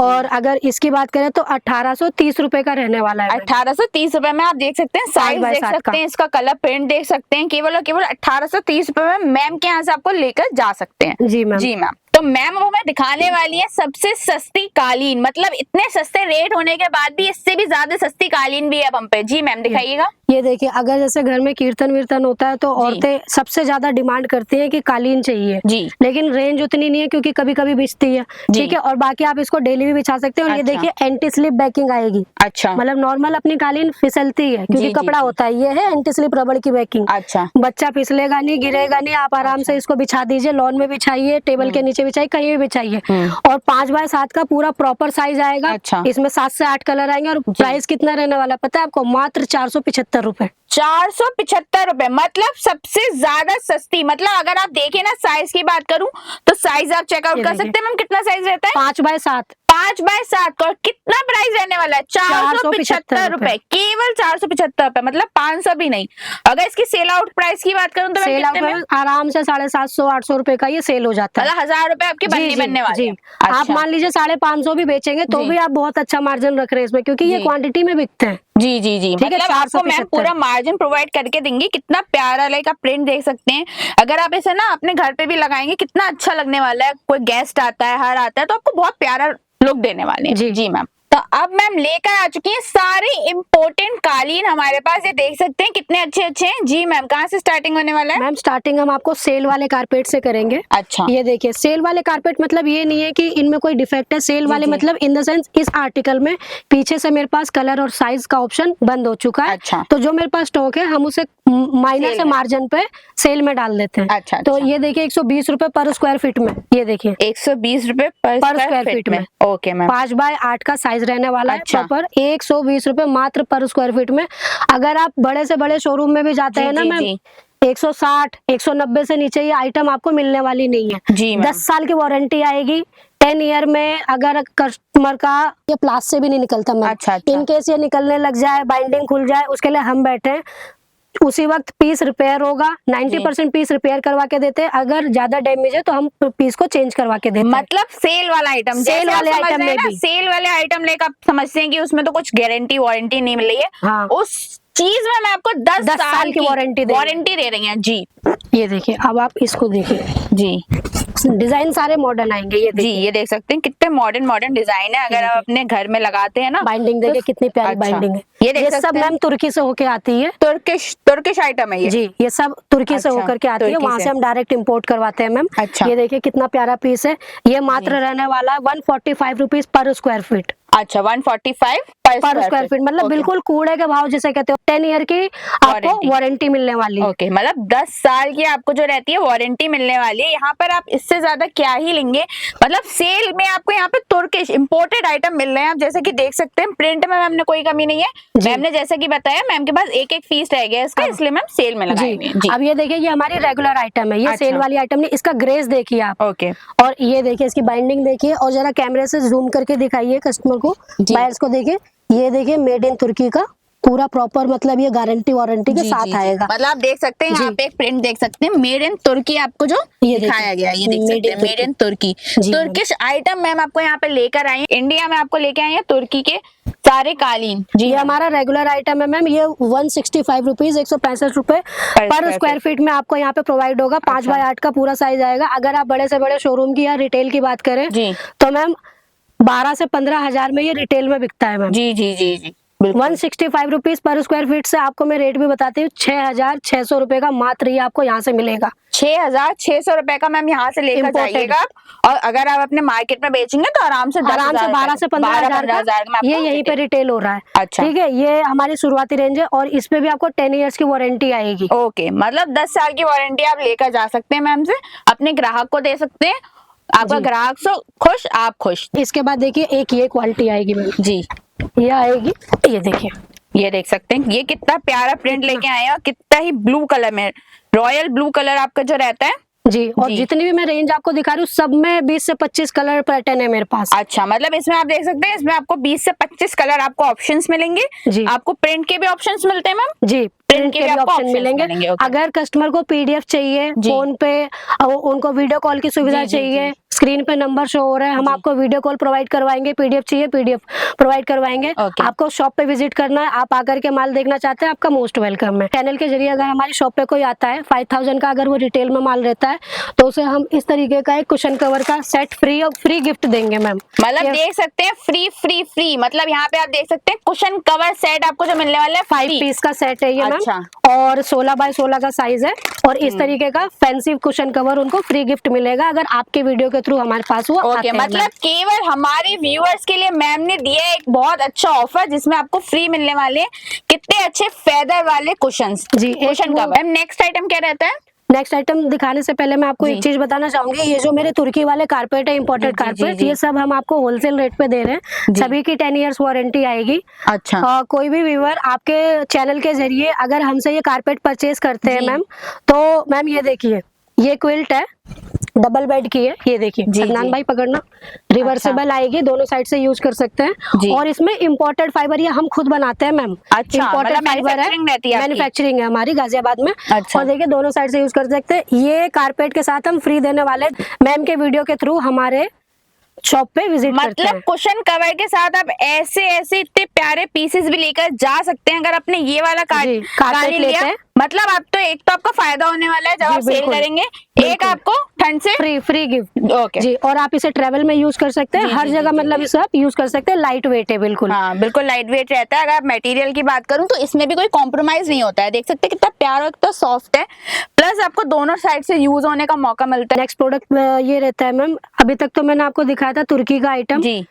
और अगर इसकी बात करें तो 1830 रुपए का रहने वाला है। 1830 रुपए में आप देख सकते हैं, साइज देख सकते हैं, इसका कलर प्रिंट देख सकते हैं। केवल और केवल 1830 रुपए में मैम के यहाँ से आपको लेकर जा सकते हैं। जी मैम। जी मैम। तो मैम अब हमें दिखाने वाली है सबसे सस्ती कालीन, मतलब इतने सस्ते रेट होने के बाद भी इससे भी ज्यादा सस्ती कालीन भी है हम पे। जी मैम, दिखाइएगा। ये देखिए, अगर जैसे घर में कीर्तन वीर्तन होता है तो औरतें सबसे ज्यादा डिमांड करती हैं कि कालीन चाहिए जी, लेकिन रेंज उतनी नहीं है क्योंकि कभी कभी बिछती है, ठीक है। और बाकी आप इसको डेली भी बिछा सकते हैं। और ये देखिए एंटी स्लिप बैकिंग आएगी। अच्छा, मतलब नॉर्मल अपनी कालीन फिसलती है क्योंकि कपड़ा होता है, ये है एंटी स्लिप रबड़ की बैकिंग। अच्छा, बच्चा फिसलेगा नहीं, गिरेगा नहीं, आप आराम से इसको बिछा दीजिए, लॉन में बिछाइए, टेबल के नीचे बिछाइए, कहीं भी बिछाइए। और 5x7 का पूरा प्रॉपर साइज आएगा। अच्छा, इसमें 7 से 8 कलर आएंगे। और प्राइस कितना रहने वाला पता है आपको? मात्र 475 रुपए। 475 रुपए, मतलब सबसे ज्यादा सस्ती। मतलब अगर आप देखें ना, साइज की बात करूं तो साइज आप चेकआउट कर सकते हैं। मैम कितना साइज रहता है? 5x7। 5x7 का कितना प्राइस रहने वाला है? 475 रुपए, केवल 475 रुपए, मतलब 500 भी नहीं। अगर इसकी सेल आउट प्राइस की बात करूं तो सेल आउट आराम से 750-800 रुपए का ये सेल हो जाता है। 1000 रुपए आपके बनने वाले। आप मान लीजिए 550 भी बेचेंगे तो भी आप बहुत अच्छा मार्जिन रख रहे हैं इसमें, क्योंकि ये क्वांटिटी में बिकते हैं। जी जी जी, मतलब आपको मैम पूरा मार्जिन प्रोवाइड करके देंगे। कितना प्यारा लाइक आप प्रिंट देख सकते हैं। अगर आप इसे ना अपने घर पे भी लगाएंगे, कितना अच्छा लगने वाला है। कोई गेस्ट आता है, हर आता है, तो आपको बहुत प्यारा लुक देने वाले हैं। जी जी मैम। तो अब मैम लेकर आ चुकी हैं सारे इम्पोर्टेंट कालीन हमारे पास, ये देख सकते हैं कितने अच्छे अच्छे हैं। जी मैम, कहाँ से स्टार्टिंग होने वाला है? मैम स्टार्टिंग हम आपको सेल वाले कारपेट से करेंगे। अच्छा, ये देखिए सेल वाले कारपेट, मतलब ये नहीं है कि इनमें कोई डिफेक्ट है। सेल वाले मतलब इन द सेंस इस आर्टिकल में पीछे से मेरे पास कलर और साइज का ऑप्शन बंद हो चुका है। अच्छा, तो जो मेरे पास स्टॉक है हम उसे माइनस से मार्जिन पे सेल में डाल देते हैं। अच्छा, तो ये देखिए 120 रुपए पर स्क्वायर फीट में। ये देखिए 120 रुपए पर स्क्वायर फीट में। Okay ma'am. 5x8 का साइज रहने वाला है। प्रॉपर 120 रुपए मात्र पर स्क्वायर फीट में। अगर आप बड़े से बड़े शोरूम में भी जाते हैं ना मैम, 160, 190 से नीचे ये आइटम आपको मिलने वाली नहीं है। जी, 10 साल की वारंटी आएगी। 10 ईयर में अगर कस्टमर का ये प्लास से भी नहीं निकलता मैम। अच्छा, इनकेस ये निकलने लग जाए, बाइंडिंग खुल जाए, उसके लिए हम बैठे हैं। उसी वक्त पीस रिपेयर होगा, 90% पीस रिपेयर करवा के देते हैं। अगर ज्यादा डैमेज है तो हम पीस को चेंज करवा के देते हैं। मतलब सेल वाला आइटम, सेल वाले आइटम में भी, सेल वाले आइटम लेकर आप समझते हैं कि उसमें तो कुछ गारंटी वारंटी नहीं मिल रही है। हाँ, उस चीज में मैं आपको 10 साल की वारंटी दे रही हैं। जी, ये देखिए, अब आप इसको देखिए। जी, डिजाइन सारे मॉडर्न आएंगे। ये जी, ये देख सकते हैं कितने मॉडर्न डिजाइन है। अगर आप अपने घर में लगाते हैं ना, बाइंडिंग देखिए कितनी प्यारी बाइंडिंग है। ये सब मैम तुर्की से होके आती है। तुर्किश आइटम है ये। जी, ये सब तुर्की से होकर के आती है, वहाँ से हम डायरेक्ट इंपोर्ट करवाते हैं मैम। अच्छा, ये देखिए कितना प्यारा पीस है। ये मात्र रहने वाला है 145 रुपीज पर स्क्वायर फीट। अच्छा, 145 पर स्क्वायर फीट, मतलब बिल्कुल कूड़े के भाव जिसे कहते हो। 10 ईयर की आपको वारंटी मिलने वाली है। ओके, मतलब 10 साल की आपको जो रहती है वारंटी मिलने वाली है। यहाँ पर आप इससे ज्यादा क्या ही लेंगे। मतलब सेल में आपको यहाँ पे तुर्किश इंपोर्टेड आइटम मिल रहे हैं। आप जैसे कि देख सकते हैं, प्रिंट में मैम ने कोई कमी नहीं है। मैम ने जैसा कि बताया, मैम के पास एक पीस रह गया इसका, इसलिए मैम सेल में लगाएंगे। अब ये देखिए, ये हमारी रेगुलर आइटम है, ये सेल वाली आइटम नहीं। इसका ग्रेस देखिए आप। ओके, और ये देखिए इसकी बाइंडिंग देखिए, और जरा कैमरे से जूम करके दिखाइए कस्टमर को, बायर्स को देखिए। ये देखिए मेड इन तुर्की का पूरा प्रॉपर, मतलब ये गारंटी वारंटी के साथ आएगा। मतलब आप देख सकते हैं यहाँ पे एक प्रिंट देख सकते हैं, मेड इन तुर्की आपको जो दिखाया गया है। ये देख सकते हैं made in Turkey. Turkish item ma'am आपको यहाँ पे लेकर आए हैं, इंडिया में आपको लेके आए हैं तुर्की के सारे कालीन। जी, ये हमारा रेगुलर आइटम है मैम। ये 165 रुपीज, 165 रुपए पर स्क्वायर फीट में आपको यहाँ पे प्रोवाइड होगा। 5x8 का पूरा साइज आएगा। अगर आप बड़े से बड़े शोरूम की या रिटेल की बात करें तो मैम 12 से 15 हजार में ये रिटेल में बिकता है मैम। जी जी जी जी, 165 रुपीज पर स्क्वायर फीट से आपको मैं रेट भी बताती हूँ, 6,600 रुपए का मात्र ये आपको यहाँ से मिलेगा। 6,600 रुपए का मैम यहाँ से लेकर जाइएगा। और अगर आप अपने मार्केट में बेचेंगे तो आराम से 12 से 15 हजार का ये यहीं पे रिटेल हो रहा है। अच्छा, ठीक है, ये हमारी शुरुआती रेंज है और इस पे भी आपको 10 इयर्स की वारंटी आएगी। ओके, मतलब 10 साल की वारंटी आप लेकर जा सकते हैं मैम से, अपने ग्राहक को दे सकते हैं। आपका ग्राहक सो खुश, आप खुश। इसके बाद देखिए एक ये क्वालिटी आएगी मैम। जी, ये आएगी, ये देखिए, ये देख सकते हैं ये कितना प्यारा प्रिंट लेके आए हैं, और कितना ही ब्लू कलर में, रॉयल ब्लू कलर आपका जो रहता है। जी, और जितनी भी मैं रेंज आपको दिखा रही हूँ सब में 20 से 25 कलर पैटर्न है मेरे पास। अच्छा, मतलब इसमें आप देख सकते हैं, इसमें आपको 20 से 25 कलर आपको ऑप्शंस मिलेंगे। जी, आपको प्रिंट के भी ऑप्शंस मिलते हैं मैम। जी, प्रिंट के भी ऑप्शन मिलेंगे। अगर कस्टमर को पीडीएफ चाहिए फोन पे, उनको वीडियो कॉल की सुविधा चाहिए, स्क्रीन पे नंबर शो हो रहा है, हम आपको वीडियो कॉल प्रोवाइड करवाएंगे। पीडीएफ चाहिए, पीडीएफ प्रोवाइड करवाएंगे। आपको शॉप पे विजिट करना है, आप आकर के माल देखना चाहते हैं, आपका मोस्ट वेलकम है। चैनल के जरिए अगर हमारी शॉप पे कोई आता है, 5000 का अगर वो रिटेल में माल रहता है तो उसे हम इस तरीके का एक कुशन कवर का सेट फ्री गिफ्ट देंगे मैम। मतलब देख सकते हैं फ्री, मतलब यहाँ पे आप देख सकते हैं कुशन कवर सेट आपको जो मिलने वाला है, 5 पीस का सेट है ये मैम। अच्छा, और 16 बाय 16 का साइज है, और इस तरीके का फैंसी कुशन कवर उनको फ्री गिफ्ट मिलेगा अगर आपके वीडियो के थ्रू हमारे पास हुआ। ओके, मतलब केवल हमारे व्यूअर्स के लिए मैम ने दिया है एक बहुत अच्छा ऑफर, जिसमें आपको फ्री मिलने वाले कितने अच्छे फेदर वाले कुशंस। जी, कुशन कवर। नेक्स्ट आइटम क्या रहता है? नेक्स्ट आइटम दिखाने से पहले मैं आपको एक चीज बताना चाहूंगी। ये जो मेरे तुर्की वाले कारपेट है, इंपोर्टेड कारपेट, ये सब हम आपको होलसेल रेट पे दे रहे हैं। सभी की 10 इयर्स वारंटी आएगी। अच्छा, कोई भी व्यूअर आपके चैनल के जरिए अगर हमसे ये कारपेट परचेज करते हैं मैम, तो मैम ये देखिए, ये क्विल्ट है, डबल बेड की है। ये देखिए अदनान भाई पकड़ना, रिवर्सेबल आएगी, दोनों साइड से यूज कर सकते हैं। और इसमें इंपोर्टेड फाइबर ये हम खुद बनाते हैं मैम। अच्छा, इंपोर्टेड फाइबर है, मैन्युफैक्चरिंग है हमारी गाजियाबाद में। और देखिए दोनों साइड से यूज कर सकते हैं। ये कारपेट के साथ हम फ्री देने वाले मैम के वीडियो के थ्रू हमारे शॉप पे विजिट करते हैं। मतलब कुशन कवर के साथ आप ऐसे इतने प्यारे पीसेस भी लेकर जा सकते हैं। अगर आपने ये वाला कारपेट लिया, मतलब आप तो एक तो आपका फायदा होने वाला है जब आप सेल करेंगे, एक आपको ठंड से फ्री गिफ्ट। ओके जी, और आप इसे ट्रेवल में यूज कर सकते हैं, हर जगह मतलब इसे आप यूज कर सकते हैं। लाइट वेट है बिल्कुल। हाँ, बिल्कुल लाइट वेट रहता है। अगर मटेरियल की बात करूं तो इसमें भी कोई कॉम्प्रोमाइज नहीं होता है। देख सकते हैं कितना प्यारा, कितना सॉफ्ट है, प्लस आपको दोनों साइड से यूज होने का मौका मिलता है। नेक्स्ट प्रोडक्ट ये रहता है मैम, अभी तक तो मैंने आपको दिखाया था तुर्की का आइटम। जी,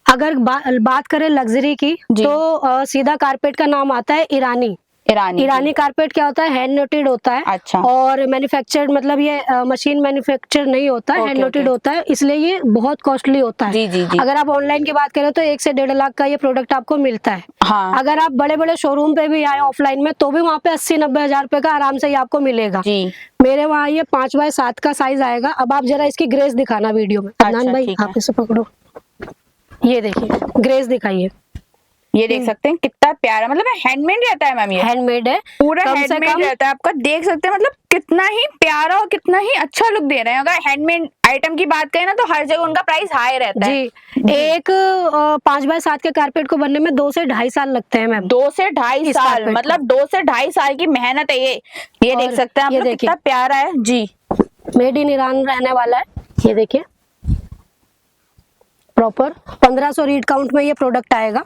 अगर बात करें लग्जरी की तो सीधा कारपेट का नाम आता है ईरानी कारपेट। क्या होता है, हैंड नोटेड होता है। अच्छा, और मैन्युफैक्चर्ड, मतलब ये मशीन मैन्युफैक्चर नहीं होता है, हैंड नोटेड होता है, इसलिए ये बहुत कॉस्टली होता है। जी, जी, जी। अगर आप ऑनलाइन की बात करें तो 1 से 1.5 लाख का ये प्रोडक्ट आपको मिलता है। हाँ। अगर आप बड़े बड़े शोरूम पे भी आए ऑफलाइन में तो भी वहाँ पे 80-90 हजार रुपए का आराम से ये आपको मिलेगा। जी, मेरे वहाँ ये 5x7 का साइज आएगा। अब आप जरा इसकी ग्रेस दिखाना वीडियो में। अदनान भाई आप इसे पकड़ो, ये देखिए ग्रेस दिखाइए। ये देख सकते हैं कितना प्यारा, मतलब हैंडमेड रहता है मैम। ये हैंडमेड है, पूरा हैंडमेड रहता है आपका। देख सकते हैं मतलब कितना ही प्यारा और कितना ही अच्छा लुक दे रहे हैं। अगर हैंडमेड आइटम की बात करें ना तो हर जगह उनका प्राइस हाई रहता है। जी, एक 5x7 के कारपेट को बनने में 2 से 2.5 साल लगते हैं मैम। 2 से 2.5 साल, मतलब 2 से 2.5 साल की मेहनत है ये देख सकते हैं आप, कितना प्यारा है जी। मेड इन ईरान रहने वाला है। ये देखिए प्रॉपर 1500 रीड काउंट में ये प्रोडक्ट आएगा।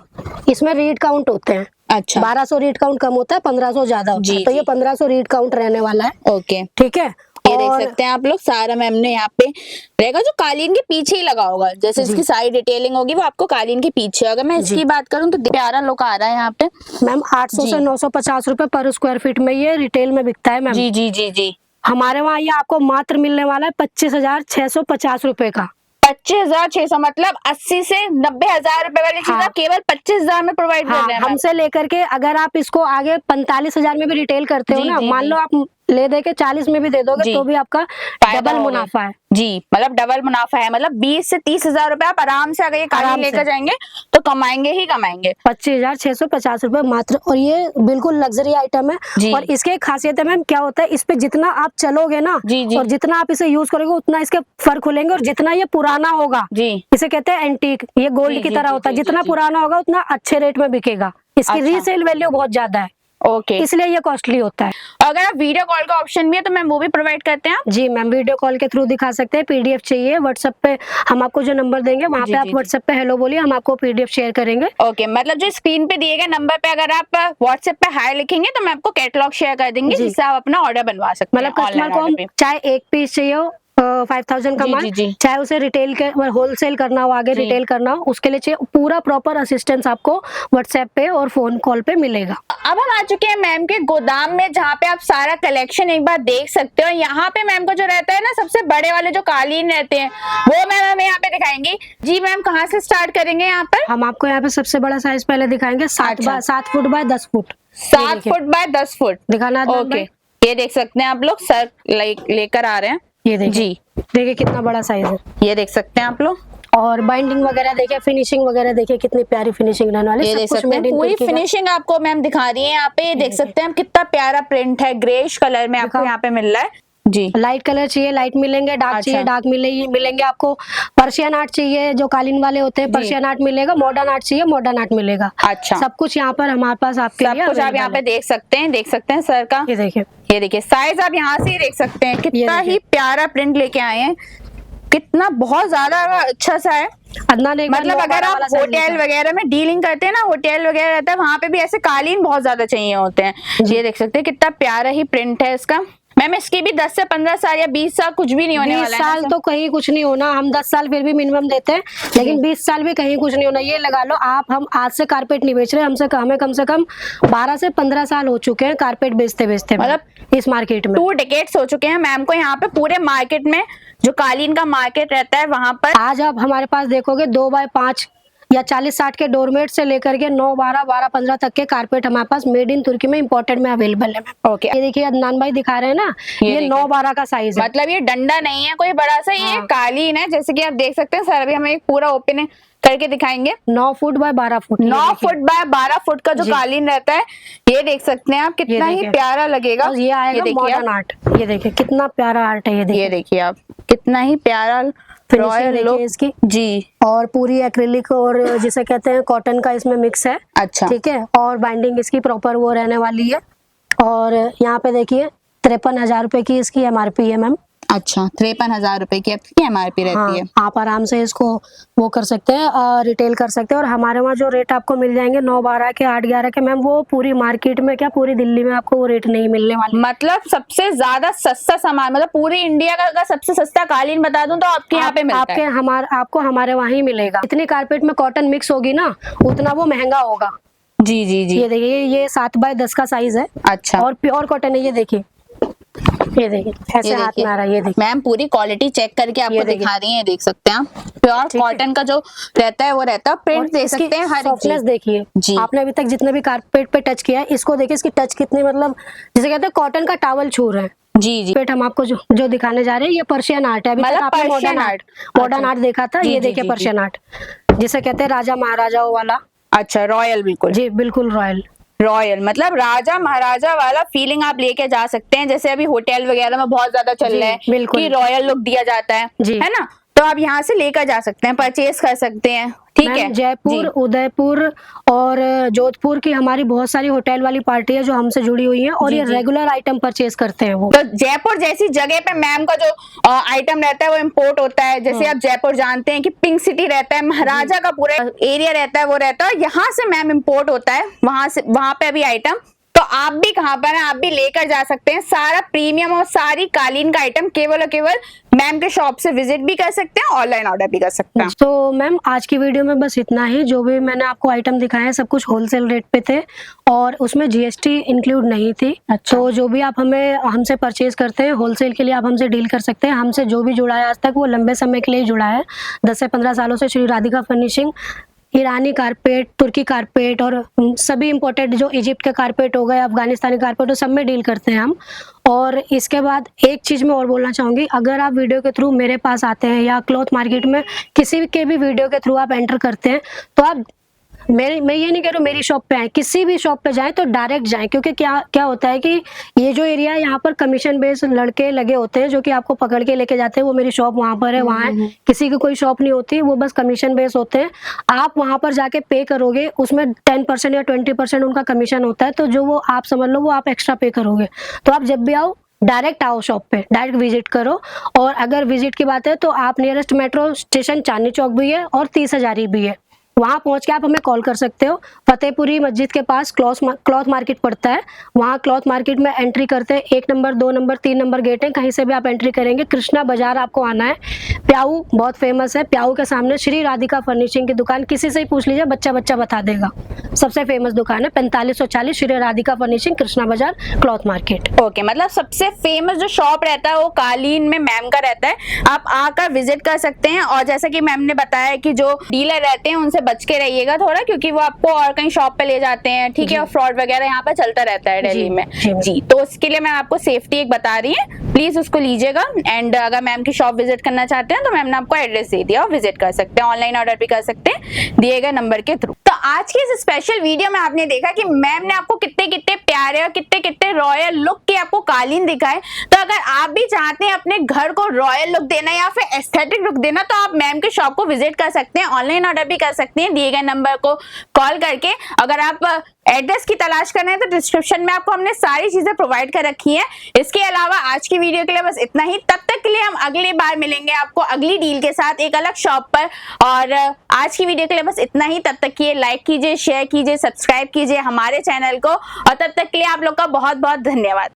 इसमें रीड काउंट होते हैं। अच्छा 1200 रीड काउंट कम होता है, 1500 ज्यादा होता है, तो ये 1500 रीड काउंट रहने वाला है। ओके ठीक है। ये देख सकते हैं आप लोग, सारा मैम ने यहाँ पे रहेगा जो कालीन के पीछे ही लगा होगा, जैसे इसकी सारी डिटेलिंग होगी वो आपको कालीन के पीछे। अगर मैं इसकी बात करूँ तो प्यारा लुक आ रहा है यहाँ पे मैम। 800 से 950 रुपए पर स्क्वायर फीट में ये रिटेल में बिकता है मैम। जी जी जी जी। हमारे वहाँ ये आपको मात्र मिलने वाला है 25,650 रुपए का। 25,600 मतलब 80 से 90,000 रुपए वाली चीज आप केवल 25,000 में प्रोवाइड कर रहे हैं। हमसे लेकर के अगर आप इसको आगे 45,000 में भी रिटेल करते हो ना, मान लो आप ले दे के 40 में भी दे दोगे तो भी आपका डबल मुनाफा है। जी मतलब डबल मुनाफा है, मतलब 20 से 30,000 रुपए आप आराम से अगर ये कालीन लेकर जाएंगे तो कमाएंगे ही कमाएंगे। 25,650 रुपए मात्र। और ये बिल्कुल लग्जरी आइटम है। और इसके खासियत है मैम क्या होता है, इस पे जितना आप चलोगे ना और जितना आप इसे यूज करोगे उतना इसके फर खुलेंगे। और जितना ये पुराना होगा, इसे कहते हैं एंटीक, ये गोल्ड की तरह होता है, जितना पुराना होगा उतना अच्छे रेट में बिकेगा। इसकी रीसेल वैल्यू बहुत ज्यादा है। ओके इसलिए ये कॉस्टली होता है। अगर आप वीडियो कॉल का ऑप्शन भी है तो मैम वो भी प्रोवाइड करते हैं आप? जी मैम, वीडियो कॉल के थ्रू दिखा सकते हैं। पीडीएफ चाहिए व्हाट्सएप पे हम आपको जो नंबर देंगे वहाँ पे आप व्हाट्सएप पे हेलो बोलिए, हम आपको पीडीएफ शेयर करेंगे। ओके मतलब जो स्क्रीन पे दिए गए नंबर पे अगर आप व्हाट्सएप पे हाई लिखेंगे तो मैं आपको कैटलॉग शेयर कर देंगे, जिससे आप अपना ऑर्डर बनवा सकते हैं। मतलब कस्टमर को हम चाहे एक पीस चाहिए हो 5,000 का माल, चाहे उसे रिटेल के होलसेल करना हो, आगे रिटेल करना हो, उसके लिए चाहिए पूरा प्रॉपर असिस्टेंस आपको व्हाट्सएप पे और फोन कॉल पे मिलेगा। अब हम आ चुके हैं मैम के गोदाम में, जहाँ पे आप सारा कलेक्शन एक बार देख सकते हो। यहाँ पे मैम को जो रहता है ना, सबसे बड़े वाले जो कालीन रहते हैं वो मैम हमें यहाँ पे दिखाएंगे। जी मैम कहाँ से स्टार्ट करेंगे यहाँ पर? हम आपको यहाँ पे सबसे बड़ा साइज पहले दिखाएंगे, 7 foot by 10 foot. 7 foot by 10 foot दिखाना। ओके ये देख सकते हैं आप लोग, सर लेकर आ रहे हैं। ये देखिए देखिए कितना बड़ा साइज है, ये देख सकते हैं आप लोग। और बाइंडिंग वगैरह देखिए, फिनिशिंग वगैरह देखिए, कितनी प्यारी फिनिशिंग रहने वाली है। ये देख सकते हैं पूरी फिनिशिंग आपको मैम दिखा रही है यहाँ पे। ये देख सकते हैं कितना प्यारा प्रिंट है, ग्रेश कलर में आपको यहाँ पे मिल रहा है। जी लाइट कलर चाहिए लाइट मिलेंगे, डार्क चाहिए डार्क मिलेंगे आपको। पर्शियन आर्ट चाहिए जो कालीन वाले होते हैं, पर्शियन आर्ट मिलेगा। मॉडर्न आर्ट चाहिए, मॉडर्न आर्ट मिलेगा। अच्छा सब कुछ यहाँ पर हमारे पास आपके लिए कुछ आप यहाँ पे देख सकते हैं सर का। ये देखिए साइज आप यहाँ से ही देख सकते हैं, कितना ही प्यारा प्रिंट लेके आए हैं, कितना बहुत ज्यादा अच्छा सा है। मतलब अगर आप होटल वगैरह में डीलिंग करते हैं ना, होटल वगैरह रहता है वहां पे भी ऐसे कालीन बहुत ज्यादा चाहिए होते हैं। ये देख सकते हैं कितना प्यारा ही प्रिंट है इसका। मैम इसकी भी 10 से 15 साल या 20 साल कुछ भी नहीं होने वाला है। 20 साल तो कहीं कुछ नहीं होना, हम 10 साल फिर भी मिनिमम देते हैं, लेकिन 20 साल भी कहीं कुछ नहीं होना। ये लगा लो आप, हम आज से कारपेट नहीं बेच रहे, हमें कम से कम 12 से 15 साल हो चुके हैं कारपेट बेचते मतलब इस मार्केट में 2 डिकेड्स हो चुके हैं मैम को यहाँ पे पूरे मार्केट में, जो कालीन का मार्केट रहता है वहां पर। आज आप हमारे पास देखोगे 2 बाय 5 या 40-60 के डोरमेट से लेकर के 9, 12, 12-15 तक के कारपेट हमारे पास मेड इन तुर्की में इंपोर्टेड में अवेलेबल है। ओके ये देखिए अदनान भाई दिखा रहे हैं ना, ये 9-12 का साइज है। मतलब ये डंडा नहीं है कोई बड़ा सा, ये कालीन है। जैसे कि आप देख सकते हैं, सर अभी हमें एक पूरा ओपन करके दिखाएंगे। 9 foot by 12 foot, 9 foot by 12 foot का जो कालीन रहता है, ये देख सकते हैं आप, कितना ही प्यारा लगेगा। ये आएगा मॉडर्न आर्ट, ये देखिए कितना प्यारा आर्ट है। ये देखिए आप कितना ही प्यारा रॉयल लुक इसकी जी। और पूरी एक्रिलिक और जिसे कहते हैं कॉटन का इसमें मिक्स है। अच्छा ठीक है। और बाइंडिंग इसकी प्रॉपर वो रहने वाली है। और यहाँ पे देखिए 53,000 रुपए की इसकी MRP है मैम। अच्छा 53,000 रुपए की आपकी MRP रहती है। आप आराम से इसको वो कर सकते हैं, रिटेल कर सकते हैं। और हमारे वहाँ जो रेट आपको मिल जाएंगे 9-12 के 8-11 के मैम, वो पूरी मार्केट में क्या पूरी दिल्ली में आपको वो रेट नहीं मिलने वाले। मतलब सबसे ज्यादा सस्ता सामान, मतलब पूरी इंडिया का अगर सबसे सस्ता कालीन बता दूं तो आपके यहाँ पे मिलता है। आपको हमारे वहाँ ही मिलेगा। इतनी कारपेट में कॉटन मिक्स होगी ना, उतना वो महंगा होगा। जी जी जी। ये देखिए ये 7 बाय 10 का साइज है। अच्छा और प्योर कॉटन है। ये देखिए ऐसे हाथ में आ रहा है। ये देखिए मैम पूरी क्वालिटी चेक करके आपको दिखा रही है, देख सकते हैं आप। प्योर कॉटन का जो रहता है वो रहता है। प्रिंट देख सकते हैं, हर सॉफ्टनेस देखिए जी। आपने अभी तक जितने भी कारपेट पे टच किया है, इसको देखिए इसकी टच कितनी, मतलब जिसे कहते हैं कॉटन का टॉवल छू रहे हैं। जी जी। पेट हम आपको जो दिखाने जा रहे हैं, ये पर्शियन आर्ट है। अभी तक आपने मॉडर्न आर्ट देखा था, ये देखिए पर्शियन आर्ट जिसे कहते हैं राजा महाराजाओं वाला। अच्छा रॉयल, बिल्कुल जी बिल्कुल रॉयल मतलब राजा महाराजा वाला फीलिंग आप लेके जा सकते हैं। जैसे अभी होटल वगैरह में बहुत ज्यादा चल रहा है कि रॉयल लुक दिया जाता है ना, तो आप यहाँ से लेकर जा सकते हैं, परचेज कर सकते हैं। ठीक है। जयपुर, उदयपुर और जोधपुर की हमारी बहुत सारी होटल वाली पार्टी है जो हमसे जुड़ी हुई है और ये रेगुलर आइटम परचेज करते हैं वो। तो जयपुर जैसी जगह पे मैम का जो आइटम रहता है वो इम्पोर्ट होता है। जैसे आप जयपुर जानते हैं कि पिंक सिटी रहता है, महाराजा का पूरा एरिया रहता है, वो रहता है, यहाँ से मैम इम्पोर्ट होता है, वहां पे अभी आइटम। तो आप भी कहाँ पर हैं, आप भी लेकर जा सकते हैं सारा प्रीमियम और सारी कालीन का आइटम केवल और केवल मैम के शॉप से विजिट भी कर सकते हैं, ऑनलाइन ऑर्डर भी कर सकते हैं। तो मैम आज की वीडियो में बस इतना ही। जो भी मैंने आपको आइटम दिखाए हैं सब कुछ होलसेल रेट पे थे और उसमें जीएसटी इंक्लूड नहीं थी। अच्छा। तो जो भी आप हमसे परचेज करते हैं होलसेल के लिए आप हमसे डील कर सकते हैं। हमसे जो भी जुड़ा है आज तक वो लंबे समय के लिए जुड़ा है। 10 से 15 सालों से श्री राधिका फर्निशिंग ईरानी कारपेट, तुर्की कारपेट और सभी इम्पोर्टेड जो इजिप्ट के कारपेट हो गए, अफगानिस्तानी कारपेट, तो सब में डील करते हैं हम। और इसके बाद एक चीज़ मैं और बोलना चाहूँगी, अगर आप वीडियो के थ्रू मेरे पास आते हैं या क्लॉथ मार्केट में किसी के भी वीडियो के थ्रू आप एंटर करते हैं तो आप मैं ये नहीं कह रहा हूँ मेरी शॉप पे आए, किसी भी शॉप पे जाएं तो डायरेक्ट जाएं, क्योंकि क्या होता है कि ये जो एरिया है यहाँ पर कमीशन बेस्ड लड़के लगे होते हैं जो कि आपको पकड़ के लेके जाते हैं। वो मेरी शॉप वहाँ पर है, वहाँ है, किसी की कोई शॉप नहीं होती, वो बस कमीशन बेस्ड होते हैं। आप वहाँ पर जाके पे करोगे, उसमें 10% या 20% उनका कमीशन होता है, तो जो वो आप समझ लो वो आप एक्स्ट्रा पे करोगे। तो आप जब भी आओ डायरेक्ट आओ शॉप पे, डायरेक्ट विजिट करो। और अगर विजिट की बात है तो आप nearest metro station Chandni Chowk भी है और 30 हजारी भी है, वहां पहुंच के आप हमें कॉल कर सकते हो। फतेहपुरी मस्जिद के पास क्लॉथ मार्केट पड़ता है, वहां क्लॉथ मार्केट में एंट्री करते हैं 1 नंबर 2 नंबर 3 नंबर गेट है, कहीं से भी आप एंट्री करेंगे। कृष्णा बाजार आपको आना है। प्याऊ बहुत फेमस है, प्याऊ के सामने श्री राधिका फर्निशिंग की दुकान, किसी से ही पूछ लीजिए बच्चा बता देगा, सबसे फेमस दुकान है। 4540 श्री राधिका फर्निशिंग, कृष्णा बाजार, क्लॉथ मार्केट। ओके, मतलब सबसे फेमस जो शॉप रहता है वो कालीन में मैम का रहता है, आप आकर विजिट कर सकते हैं। और जैसा कि मैम ने बताया कि जो डीलर रहते हैं उनसे बच के रहिएगा थोड़ा, क्योंकि वो आपको और कहीं शॉप पे ले जाते हैं, ठीक है, और फ्रॉड वगैरह यहाँ पे चलता रहता है दिल्ली में जी। तो उसके लिए मैं आपको सेफ्टी एक बता रही है, प्लीज उसको लीजिएगा। एंड अगर मैम की शॉप विजिट करना चाहते हैं तो मैम ने आपको एड्रेस दे दिया, विजिट कर सकते हैं, ऑनलाइन ऑर्डर भी कर सकते हैं दिए गए नंबर के थ्रू। तो आज की इस स्पेशल वीडियो में आपने देखा कि मैम ने आपको कितने प्यारे और कितने रॉयल लुक के आपको कालीन दिखाए। तो अगर आप भी चाहते हैं अपने घर को रॉयल लुक देना या फिर एस्थेटिक लुक देना तो आप मैम के शॉप को विजिट कर सकते हैं, ऑनलाइन ऑर्डर भी कर सकते हैं दिए गए नंबर को कॉल करके। अगर आप एड्रेस की तलाश कर रहे हैं तो डिस्क्रिप्शन में आपको हमने सारी चीजें प्रोवाइड कर रखी है। इसके अलावा आज की वीडियो के लिए बस इतना ही। तब तक के लिए हम अगली बार मिलेंगे आपको अगली डील के साथ एक अलग शॉप पर। और आज की वीडियो के लिए बस इतना ही। तब तक के लिए लाइक कीजिए, शेयर कीजिए, सब्सक्राइब कीजिए हमारे चैनल को। और तब तक के लिए आप लोग का बहुत बहुत धन्यवाद।